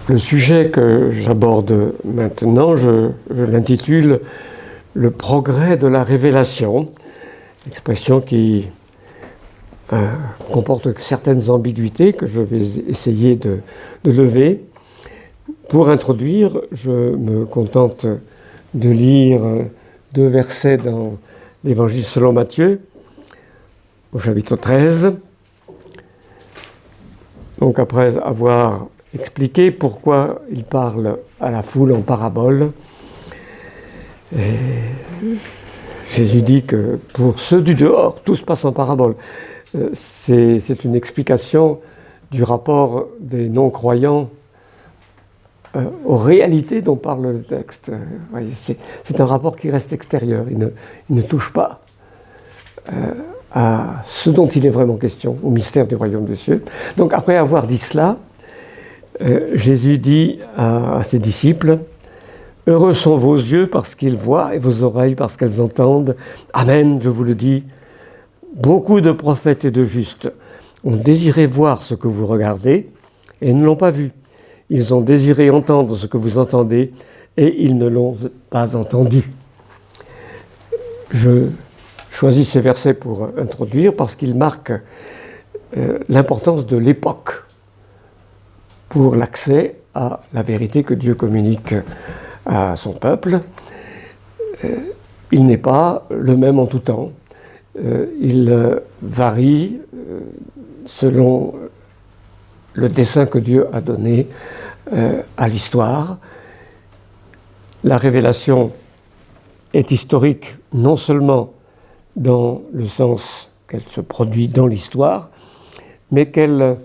Le sujet que j'aborde maintenant, je l'intitule « Le progrès de la révélation », expression qui comporte certaines ambiguïtés que je vais essayer de lever. Pour introduire, je me contente de lire 2 versets dans l'Évangile selon Matthieu, au chapitre 13. Donc après avoir expliqué pourquoi il parle à la foule en parabole, Jésus dit que pour ceux du dehors, tout se passe en parabole. C'est une explication du rapport des non-croyants aux réalités dont parle le texte. C'est un rapport qui reste extérieur, il ne touche pas à ce dont il est vraiment question, au mystère du royaume des cieux. Donc après avoir dit cela, Jésus dit à ses disciples: « Heureux sont vos yeux parce qu'ils voient et vos oreilles parce qu'elles entendent. Amen, je vous le dis. Beaucoup de prophètes et de justes ont désiré voir ce que vous regardez et ne l'ont pas vu. Ils ont désiré entendre ce que vous entendez et ils ne l'ont pas entendu. » Je choisis ces versets pour introduire parce qu'ils marquent l'importance de l'époque pour l'accès à la vérité que Dieu communique à son peuple. Il n'est pas le même en tout temps. Il varie selon le dessein que Dieu a donné à l'histoire. La révélation est historique non seulement dans le sens qu'elle se produit dans l'histoire, mais qu'elle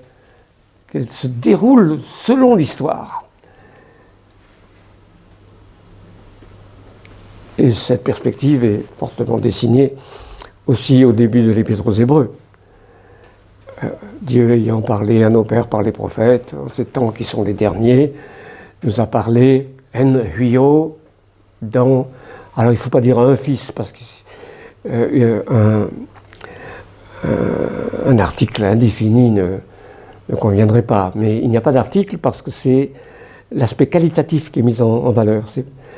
se déroule selon l'histoire. Et cette perspective est fortement dessinée aussi au début de l'Épître aux Hébreux. Dieu ayant parlé à nos pères par les prophètes, en ces temps qui sont les derniers, nous a parlé en huio dans... Alors il ne faut pas dire un fils, parce qu'un article indéfini ne conviendrait pas. Mais il n'y a pas d'article parce que c'est l'aspect qualitatif qui est mis en valeur.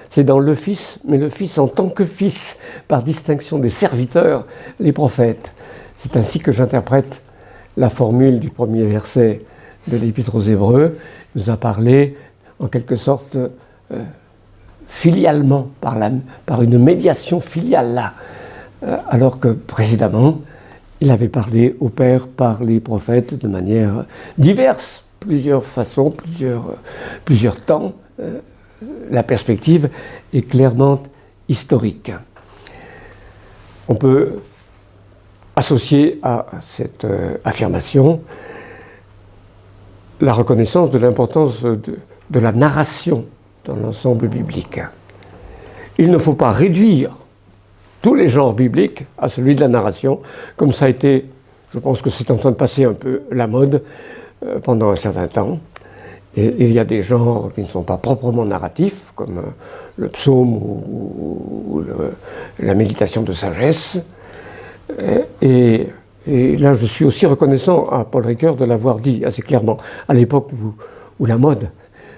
C'est dans le Fils, mais le Fils en tant que Fils, par distinction des serviteurs, les prophètes. C'est ainsi que j'interprète la formule du premier verset de l'Épître aux Hébreux. Il nous a parlé, en quelque sorte, filialement, par une médiation filiale là, alors que précédemment, il avait parlé au Père par les prophètes de manière diverse, plusieurs façons, plusieurs temps. La perspective est clairement historique. On peut associer à cette affirmation la reconnaissance de l'importance de la narration dans l'ensemble biblique. Il ne faut pas réduire tous les genres bibliques à celui de la narration, comme ça a été, je pense que c'est en train de passer un peu la mode pendant un certain temps. Et il y a des genres qui ne sont pas proprement narratifs, comme le psaume ou la méditation de sagesse. Et là, je suis aussi reconnaissant à Paul Ricoeur de l'avoir dit assez clairement, à l'époque où la mode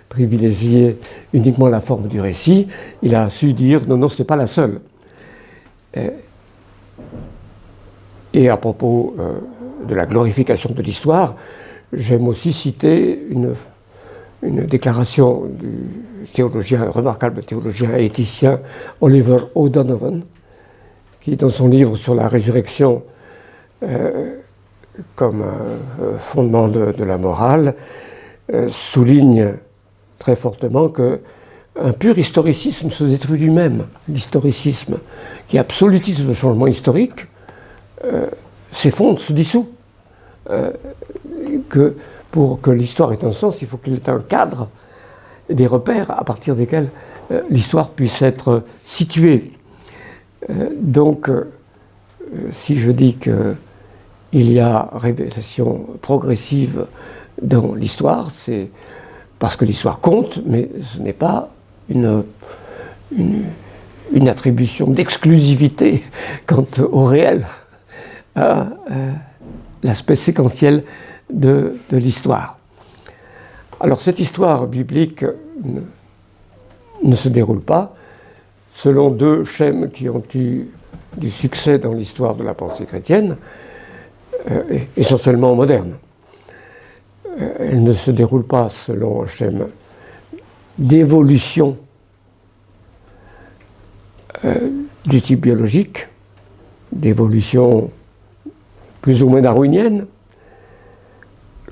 privilégiait uniquement la forme du récit, il a su dire non, ce n'est pas la seule. Et à propos de la glorification de l'histoire, j'aime aussi citer une déclaration du remarquable théologien et éthicien Oliver O'Donovan, qui, dans son livre sur la résurrection comme fondement de la morale, souligne très fortement qu'un pur historicisme se détruit lui-même. L'historicisme qui absolutise le changement historique s'effondre, se dissout. Pour que l'histoire ait un sens, il faut qu'il y ait un cadre, des repères à partir desquels l'histoire puisse être située. Donc, si je dis qu'il y a révélation progressive dans l'histoire, c'est parce que l'histoire compte, mais ce n'est pas une attribution d'exclusivité quant au réel, à l'aspect séquentiel de l'histoire. Alors cette histoire biblique ne se déroule pas selon deux schèmes qui ont eu du succès dans l'histoire de la pensée chrétienne, essentiellement moderne. Elle ne se déroule pas selon un schème d'évolution du type biologique, d'évolution plus ou moins darwinienne,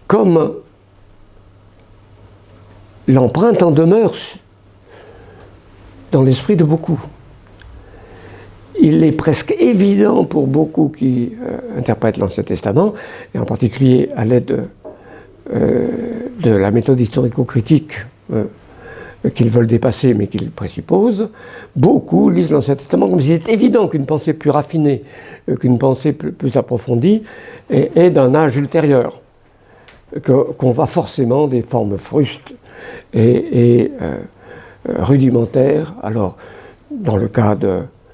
comme l'empreinte en demeure dans l'esprit de beaucoup. Il est presque évident pour beaucoup qui interprètent l'Ancien Testament, et en particulier à l'aide de la méthode historico-critique qu'ils veulent dépasser mais qu'ils présupposent, beaucoup lisent l'Ancien Testament comme s'il est évident qu'une pensée plus raffinée, qu'une pensée plus approfondie est d'un âge ultérieur, qu'on va forcément des formes frustes et rudimentaires. Alors, dans le cas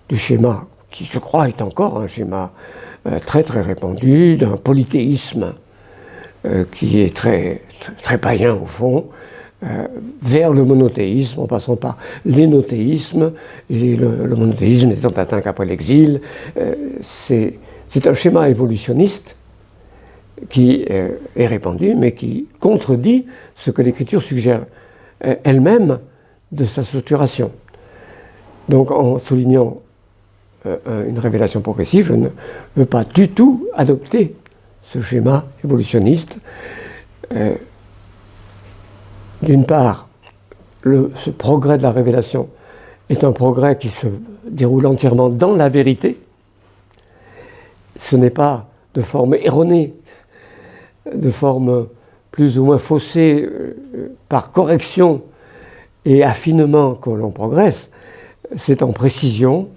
du schéma, qui je crois est encore un schéma très très répandu, d'un polythéisme qui est très, très païen au fond, vers le monothéisme, en passant par l'énothéisme, et le monothéisme n'étant atteint qu'après l'exil. C'est un schéma évolutionniste qui est répandu, mais qui contredit ce que l'Écriture suggère elle-même de sa structuration. Donc, en soulignant une révélation progressive, je ne veux pas du tout adopter ce schéma évolutionniste. D'une part, ce progrès de la révélation est un progrès qui se déroule entièrement dans la vérité. Ce n'est pas de forme erronée, de forme plus ou moins faussée par correction et affinement que l'on progresse. C'est en précision,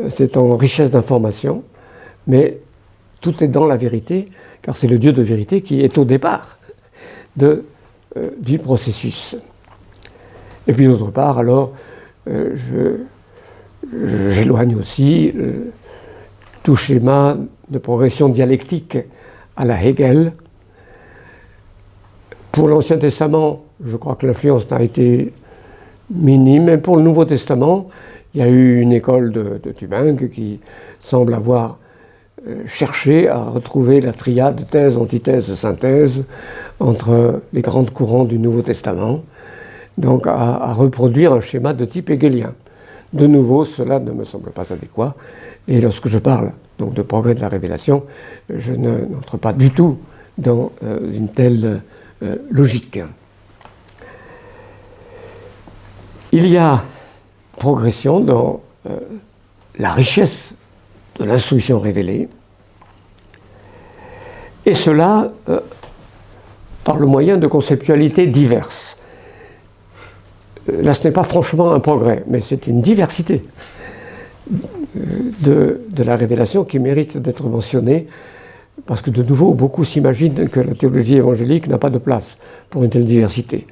c'est en richesse d'information, mais tout est dans la vérité, car c'est le Dieu de vérité qui est au départ du processus. Et puis d'autre part, alors, j'éloigne aussi tout schéma de progression dialectique à la Hegel. Pour l'Ancien Testament, je crois que l'influence n'a été minime, mais pour le Nouveau Testament, il y a eu une école de Tübingen qui semble avoir cherché à retrouver la triade thèse, antithèse, synthèse entre les grands courants du Nouveau Testament, donc à reproduire un schéma de type hegelien. De nouveau, cela ne me semble pas adéquat, et lorsque je parle donc de progrès de la révélation, je n'entre pas du tout dans une telle logique. Il y a progression dans la richesse de l'instruction révélée, et cela par le moyen de conceptualités diverses. Là, ce n'est pas franchement un progrès, mais c'est une diversité de la révélation qui mérite d'être mentionnée, parce que de nouveau, beaucoup s'imaginent que la théologie évangélique n'a pas de place pour une telle diversité,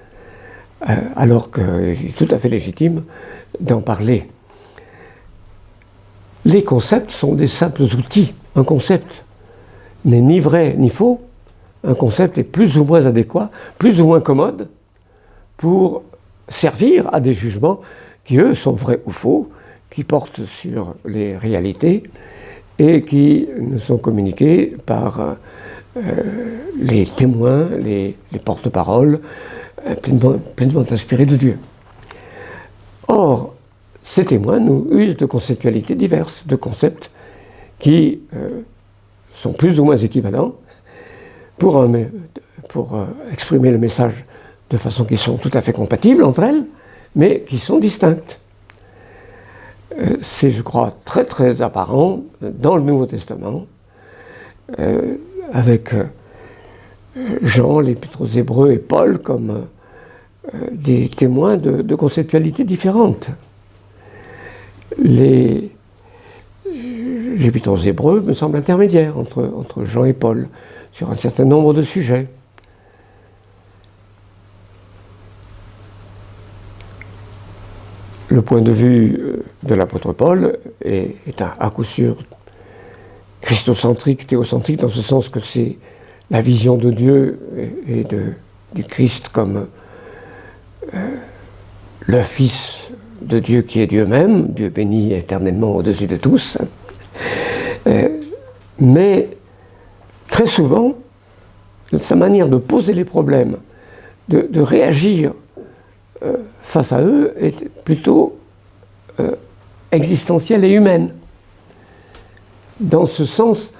alors qu'il est tout à fait légitime d'en parler. Les concepts sont des simples outils. Un concept n'est ni vrai ni faux. Un concept est plus ou moins adéquat, plus ou moins commode pour servir à des jugements qui, eux, sont vrais ou faux, qui portent sur les réalités et qui nous sont communiqués par les témoins, les porte-paroles, pleinement inspirés de Dieu. Or, ces témoins nous usent de conceptualités diverses, de concepts qui sont plus ou moins équivalents pour exprimer le message de façon qui sont tout à fait compatibles entre elles, mais qui sont distinctes. C'est, je crois, très très apparent dans le Nouveau Testament, avec Jean, l'Épître aux Hébreux et Paul comme des témoins de conceptualités différentes. L'Épître aux Hébreux me semble intermédiaire entre Jean et Paul sur un certain nombre de sujets. Le point de vue de l'apôtre Paul est à coup sûr christocentrique, théocentrique, dans ce sens que c'est la vision de Dieu et du Christ comme le Fils de Dieu qui est Dieu même, Dieu béni éternellement au-dessus de tous. Mais très souvent, sa manière de poser les problèmes, de réagir face à eux est plutôt existentielle et humaine. Dans ce sens,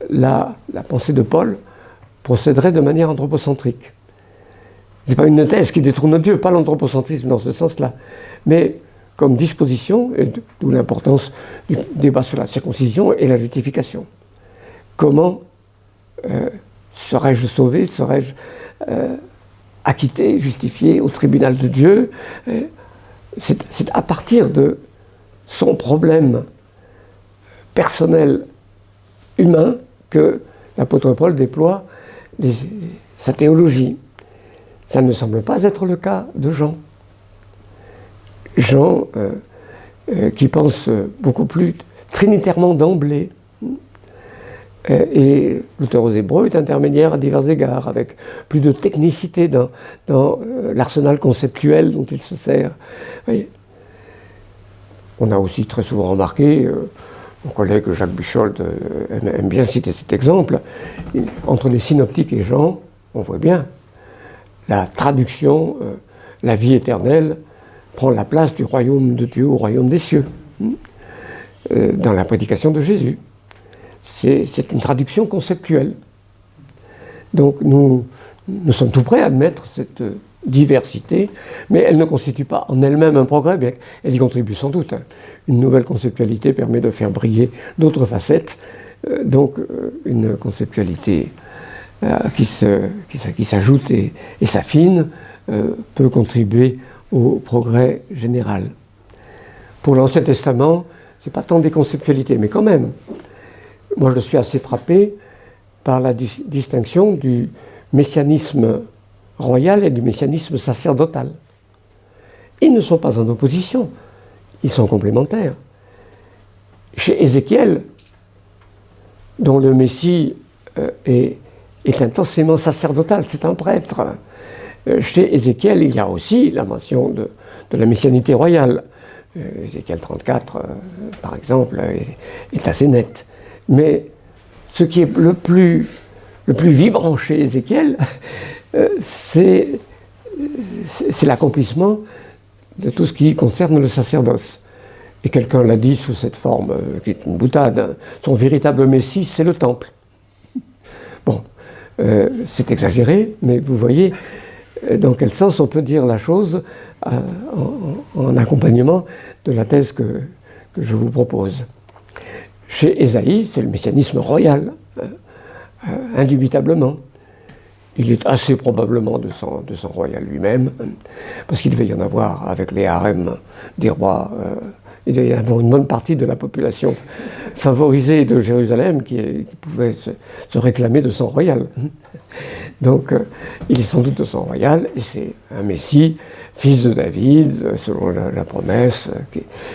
la pensée de Paul procéderait de manière anthropocentrique. Ce n'est pas une thèse qui détrône Dieu, pas l'anthropocentrisme dans ce sens-là, mais comme disposition, et d'où l'importance du débat sur la circoncision et la justification. Comment serais-je sauvé, serais-je acquitté, justifié au tribunal de Dieu? C'est à partir de son problème personnel humain que l'apôtre Paul déploie sa théologie. Ça ne semble pas être le cas de Jean. Jean, qui pense beaucoup plus trinitairement d'emblée. Et l'auteur aux Hébreux est intermédiaire à divers égards, avec plus de technicité dans l'arsenal conceptuel dont il se sert. Oui. On a aussi très souvent remarqué, mon collègue Jacques Buchold aime bien citer cet exemple, entre les synoptiques et Jean, on voit bien, la traduction, la vie éternelle, prend la place du royaume de Dieu au royaume des cieux, dans la prédication de Jésus. C'est une traduction conceptuelle. Donc nous sommes tout prêts à admettre cette diversité, mais elle ne constitue pas en elle-même un progrès, bien qu'elle y contribue sans doute. Une nouvelle conceptualité permet de faire briller d'autres facettes, donc une conceptualité qui s'ajoute et s'affine peut contribuer au progrès général. Pour l'Ancien Testament, ce n'est pas tant des conceptualités, mais quand même, moi je suis assez frappé par la distinction du messianisme royal et du messianisme sacerdotal. Ils ne sont pas en opposition, ils sont complémentaires. Chez Ézéchiel, dont le Messie est intensément sacerdotal, c'est un prêtre. Chez Ézéchiel, il y a aussi la mention de la messianité royale. Ézéchiel 34, par exemple, est assez net. Mais ce qui est le plus vibrant chez Ézéchiel, c'est l'accomplissement de tout ce qui concerne le sacerdoce. Et quelqu'un l'a dit sous cette forme, qui est une boutade, son véritable Messie, c'est le temple. Bon, c'est exagéré, mais vous voyez dans quel sens on peut dire la chose en accompagnement de la thèse que je vous propose. Chez Ésaïe, c'est le messianisme royal, indubitablement. Il est assez probablement de sang royal lui-même, parce qu'il devait y en avoir avec les harems des rois. Il devait y avoir une bonne partie de la population favorisée de Jérusalem qui pouvait se réclamer de sang royal. Donc, il est sans doute de sang royal, et c'est un Messie, fils de David, selon la promesse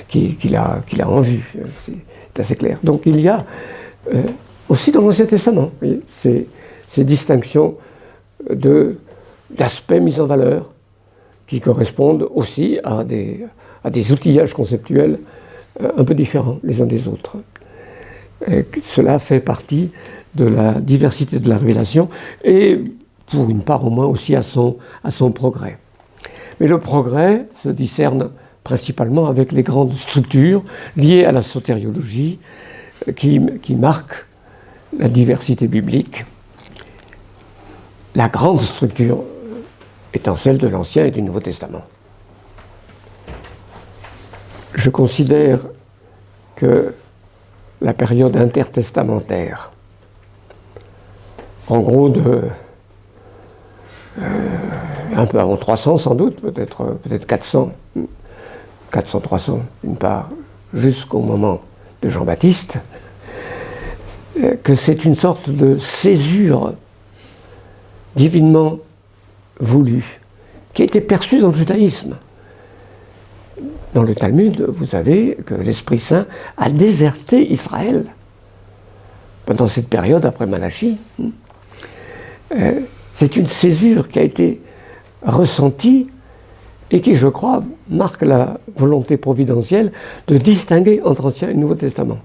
qu'il a en vue. C'est assez clair. Donc, il y a aussi dans l'Ancien Testament ces distinctions d'aspects mis en valeur qui correspondent aussi à des outillages conceptuels un peu différents les uns des autres. Et cela fait partie de la diversité de la révélation et, pour une part au moins, aussi à son progrès. Mais le progrès se discerne principalement avec les grandes structures liées à la sotériologie qui marquent la diversité biblique. La grande structure étant celle de l'Ancien et du Nouveau Testament. Je considère que la période intertestamentaire, en gros un peu avant 300 sans doute, peut-être 400, 300 d'une part, jusqu'au moment de Jean-Baptiste, que c'est une sorte de césure divinement voulue, qui a été perçue dans le judaïsme. Dans le Talmud, vous savez que l'Esprit Saint a déserté Israël pendant cette période après Malachie. C'est une césure qui a été ressenti et qui, je crois, marque la volonté providentielle de distinguer entre Ancien et Nouveau Testament.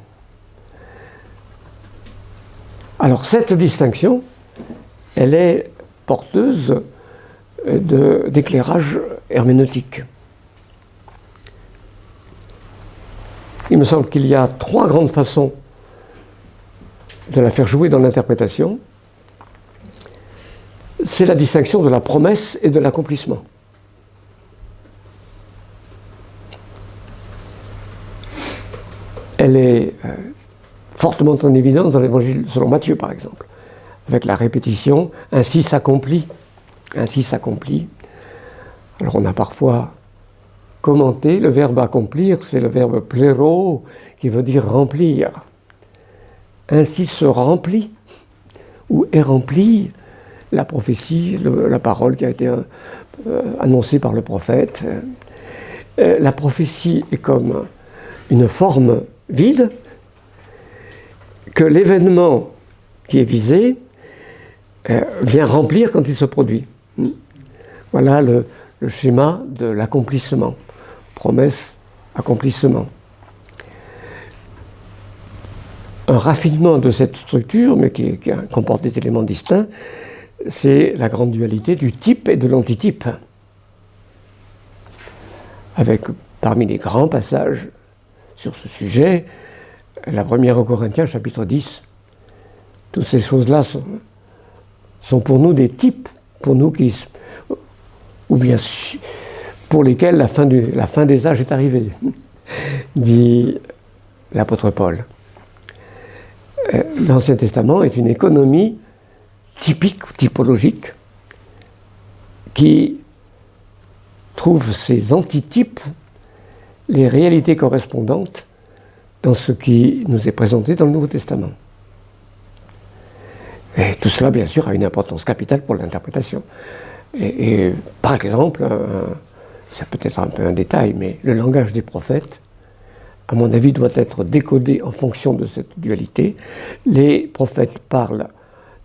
Alors cette distinction, elle est porteuse d'éclairage herméneutique. Il me semble qu'il y a 3 grandes façons de la faire jouer dans l'interprétation. C'est la distinction de la promesse et de l'accomplissement. Elle est fortement en évidence dans l'Évangile selon Matthieu, par exemple, avec la répétition « ainsi s'accomplit ». Ainsi s'accomplit. Alors on a parfois commenté le verbe accomplir, c'est le verbe pléro, qui veut dire remplir. Ainsi se remplit, ou est remplie, la prophétie, la parole qui a été annoncée par le prophète. La prophétie est comme une forme vide que l'événement qui est visé vient remplir quand il se produit. Voilà le schéma de l'accomplissement. Promesse, accomplissement. Un raffinement de cette structure, mais qui comporte des éléments distincts, c'est la grande dualité du type et de l'antitype. Avec, parmi les grands passages sur ce sujet, la première aux Corinthiens, chapitre 10. Toutes ces choses-là sont pour nous des types, pour nous ou bien pour lesquels la fin des âges est arrivée, dit l'apôtre Paul. L'Ancien Testament est une économie typique, typologique, qui trouve ses antitypes, les réalités correspondantes dans ce qui nous est présenté dans le Nouveau Testament. Et tout cela, bien sûr, a une importance capitale pour l'interprétation. Et par exemple, c'est peut-être un peu un détail, mais le langage des prophètes, à mon avis, doit être décodé en fonction de cette dualité. Les prophètes parlent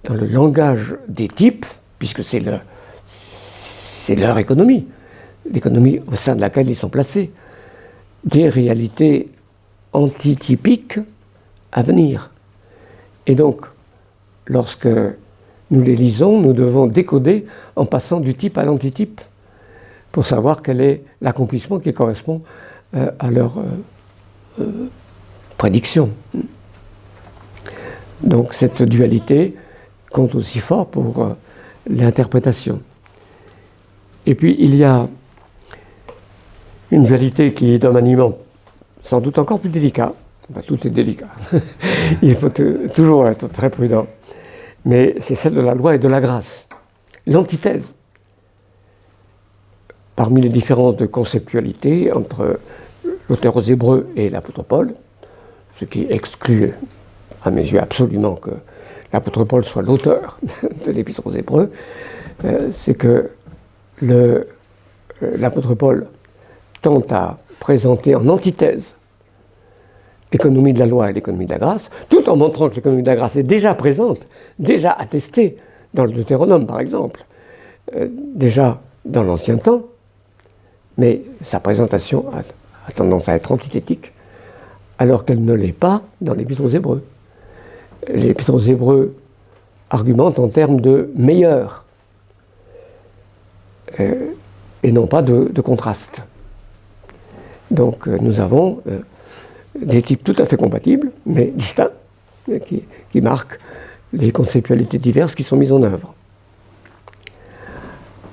dans le langage des types, puisque c'est leur économie, l'économie au sein de laquelle ils sont placés, des réalités antitypiques à venir. Et donc, lorsque nous les lisons, nous devons décoder en passant du type à l'antitype pour savoir quel est l'accomplissement qui correspond à leur prédiction. Donc cette dualité compte aussi fort pour l'interprétation. Et puis il y a une dualité qui est d'un maniement sans doute encore plus délicat. Enfin, tout est délicat. Il faut toujours être très prudent. Mais c'est celle de la loi et de la grâce. L'antithèse, parmi les différences de conceptualité entre l'auteur aux Hébreux et l'apôtre Paul, ce qui exclut, à mes yeux, absolument que l'apôtre Paul soit l'auteur de l'épître aux Hébreux, c'est que l'apôtre Paul tente à présenter en antithèse l'économie de la loi et l'économie de la grâce, tout en montrant que l'économie de la grâce est déjà présente, déjà attestée dans le Deutéronome, par exemple, déjà dans l'Ancien Temps, mais sa présentation a tendance à être antithétique, alors qu'elle ne l'est pas dans l'Épître aux Hébreux. L'Épître aux Hébreux argumente en termes de meilleur, et non pas de contraste. Donc nous avons des types tout à fait compatibles, mais distincts, qui marquent les conceptualités diverses qui sont mises en œuvre.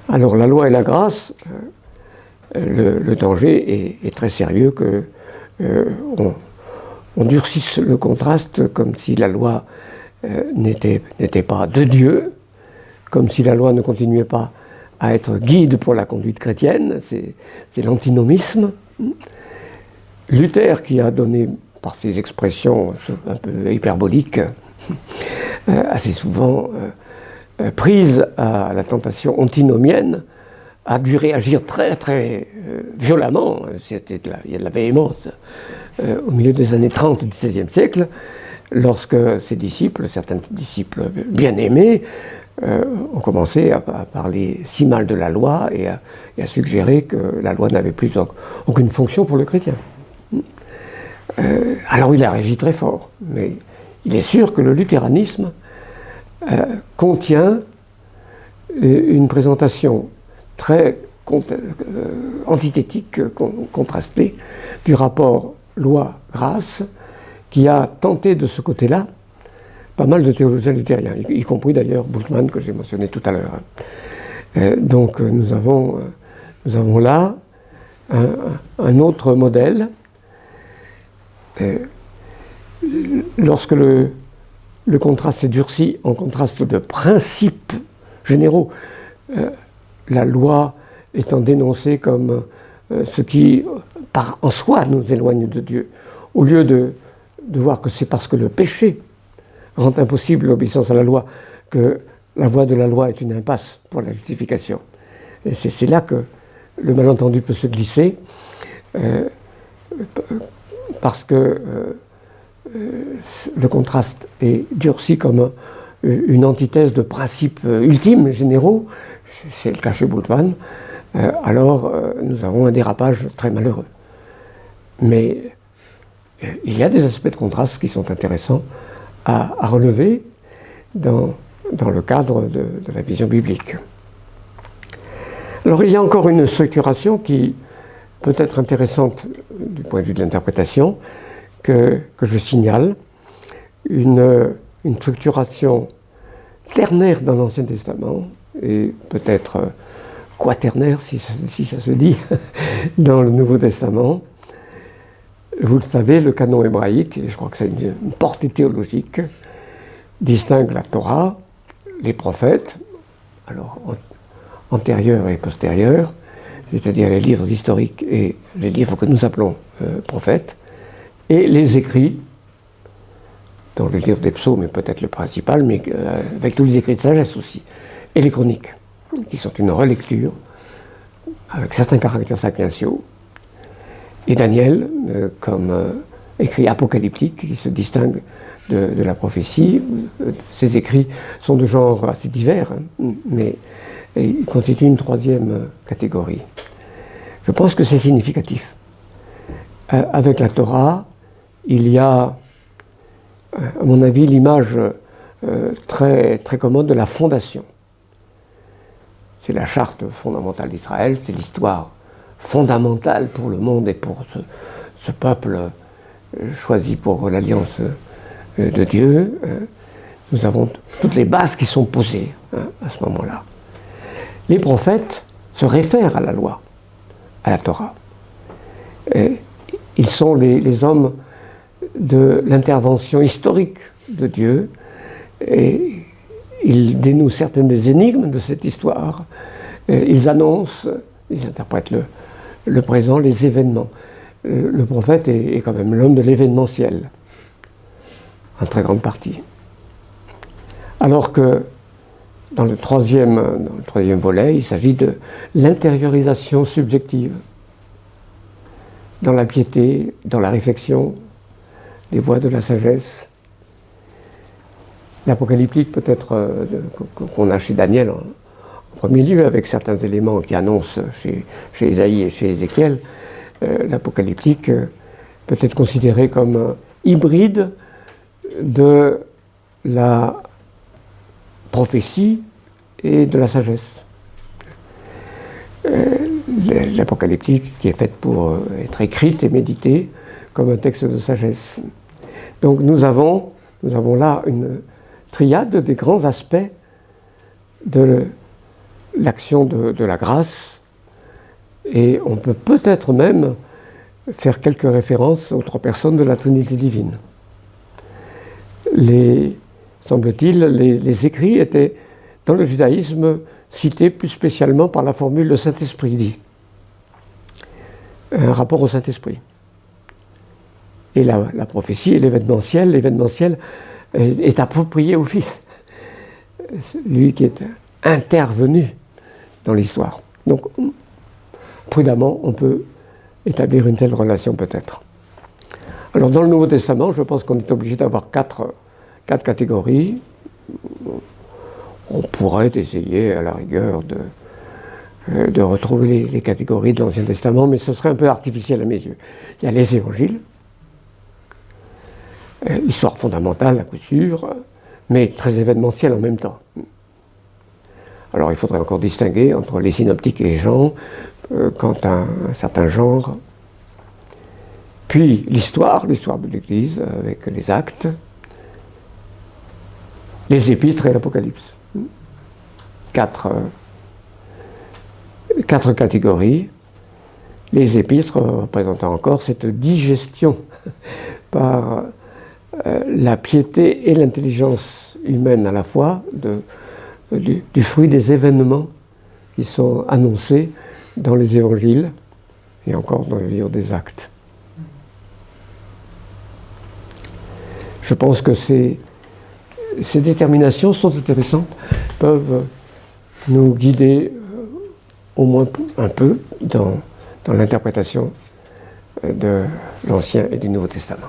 Alors la loi et la grâce, le danger est très sérieux qu'on durcisse le contraste comme si la loi n'était pas de Dieu, comme si la loi ne continuait pas à être guide pour la conduite chrétienne, c'est l'antinomisme. Luther, qui a donné, par ses expressions un peu hyperboliques, assez souvent prise à la tentation antinomienne, a dû réagir très très violemment, il y a de la véhémence, au milieu des années 30 du XVIe siècle, lorsque ses disciples, certains disciples bien aimés, ont commencé à parler si mal de la loi et à suggérer que la loi n'avait plus aucune fonction pour le chrétien. Alors il a réagi très fort, mais il est sûr que le luthéranisme contient une présentation très antithétique, contrastée, du rapport loi-grâce, qui a tenté de ce côté-là pas mal de théologiens luthériens, y compris d'ailleurs Bultmann, que j'ai mentionné tout à l'heure. Donc nous avons là un autre modèle. Lorsque le contraste est durci en contraste de principes généraux, la loi étant dénoncée comme ce qui, en soi, nous éloigne de Dieu, au lieu de voir que c'est parce que le péché rend impossible l'obéissance à la loi que la voie de la loi est une impasse pour la justification. Et c'est là que le malentendu peut se glisser, parce que le contraste est durci comme une antithèse de principes ultimes, généraux, c'est le cas chez Bultmann, alors nous avons un dérapage très malheureux. Mais il y a des aspects de contraste qui sont intéressants à relever dans le cadre de la vision biblique. Alors il y a encore une structuration qui peut être intéressante du point de vue de l'interprétation, que je signale, une structuration ternaire dans l'Ancien Testament, et peut-être quaternaire, si ça se dit, dans le Nouveau Testament. Vous le savez, le canon hébraïque, et je crois que c'est une portée théologique, distingue la Torah, les prophètes, alors antérieurs et postérieurs, c'est-à-dire les livres historiques et les livres que nous appelons prophètes, et les écrits, dont le livre des psaumes est peut-être le principal, mais avec tous les écrits de sagesse aussi, et les chroniques, qui sont une relecture, avec certains caractères sapientiaux, et Daniel, comme écrit apocalyptique, qui se distingue de la prophétie. Ces écrits sont de genre assez divers, mais ils constituent une troisième catégorie. Je pense que c'est significatif. Avec la Torah, il y a, à mon avis, l'image très, très commode de la fondation. C'est la charte fondamentale d'Israël, c'est l'histoire fondamentale pour le monde et pour ce peuple choisi pour l'alliance de Dieu. Nous avons toutes les bases qui sont posées à ce moment-là. Les prophètes se réfèrent à la loi, à la Torah. Ils sont les hommes de l'intervention historique de Dieu, et ils dénouent certaines des énigmes de cette histoire. Ils annoncent, ils interprètent le présent, les événements. Le prophète est quand même l'homme de l'événementiel, en très grande partie. Alors que dans le troisième volet, il s'agit de l'intériorisation subjective, dans la piété, dans la réflexion, les voies de la sagesse. L'apocalyptique peut-être qu'on a chez Daniel en premier lieu, avec certains éléments qui annoncent chez Ésaïe et chez Ézéchiel, l'apocalyptique peut être considéré comme un hybride de la prophétie et de la sagesse. L'apocalyptique qui est faite pour être écrite et méditée comme un texte de sagesse. Donc nous avons là une triade des grands aspects de l'action de la grâce, et on peut peut-être même faire quelques références aux trois personnes de la Trinité divine. Semble-t-il, les écrits étaient, dans le judaïsme, cités plus spécialement par la formule « le Saint-Esprit dit », un rapport au Saint-Esprit. Et la prophétie et l'événementiel est approprié au Fils, lui qui est intervenu dans l'histoire. Donc, prudemment, on peut établir une telle relation peut-être. Alors, dans le Nouveau Testament, je pense qu'on est obligé d'avoir quatre catégories. on pourrait essayer à la rigueur de retrouver les catégories de l'Ancien Testament, mais ce serait un peu artificiel à mes yeux. Il y a les évangiles, histoire fondamentale à coup sûr, mais très événementielle en même temps. Alors il faudrait encore distinguer entre les synoptiques et Jean quant à un certain genre. Puis l'histoire de l'Église avec les actes, les épîtres et l'Apocalypse. Quatre catégories. Les épîtres représentant encore cette digestion par la piété et l'intelligence humaine à la fois du fruit des événements qui sont annoncés dans les évangiles et encore dans le livre des actes. Je pense que ces déterminations sont intéressantes, peuvent nous guider au moins un peu dans l'interprétation de l'Ancien et du Nouveau Testament.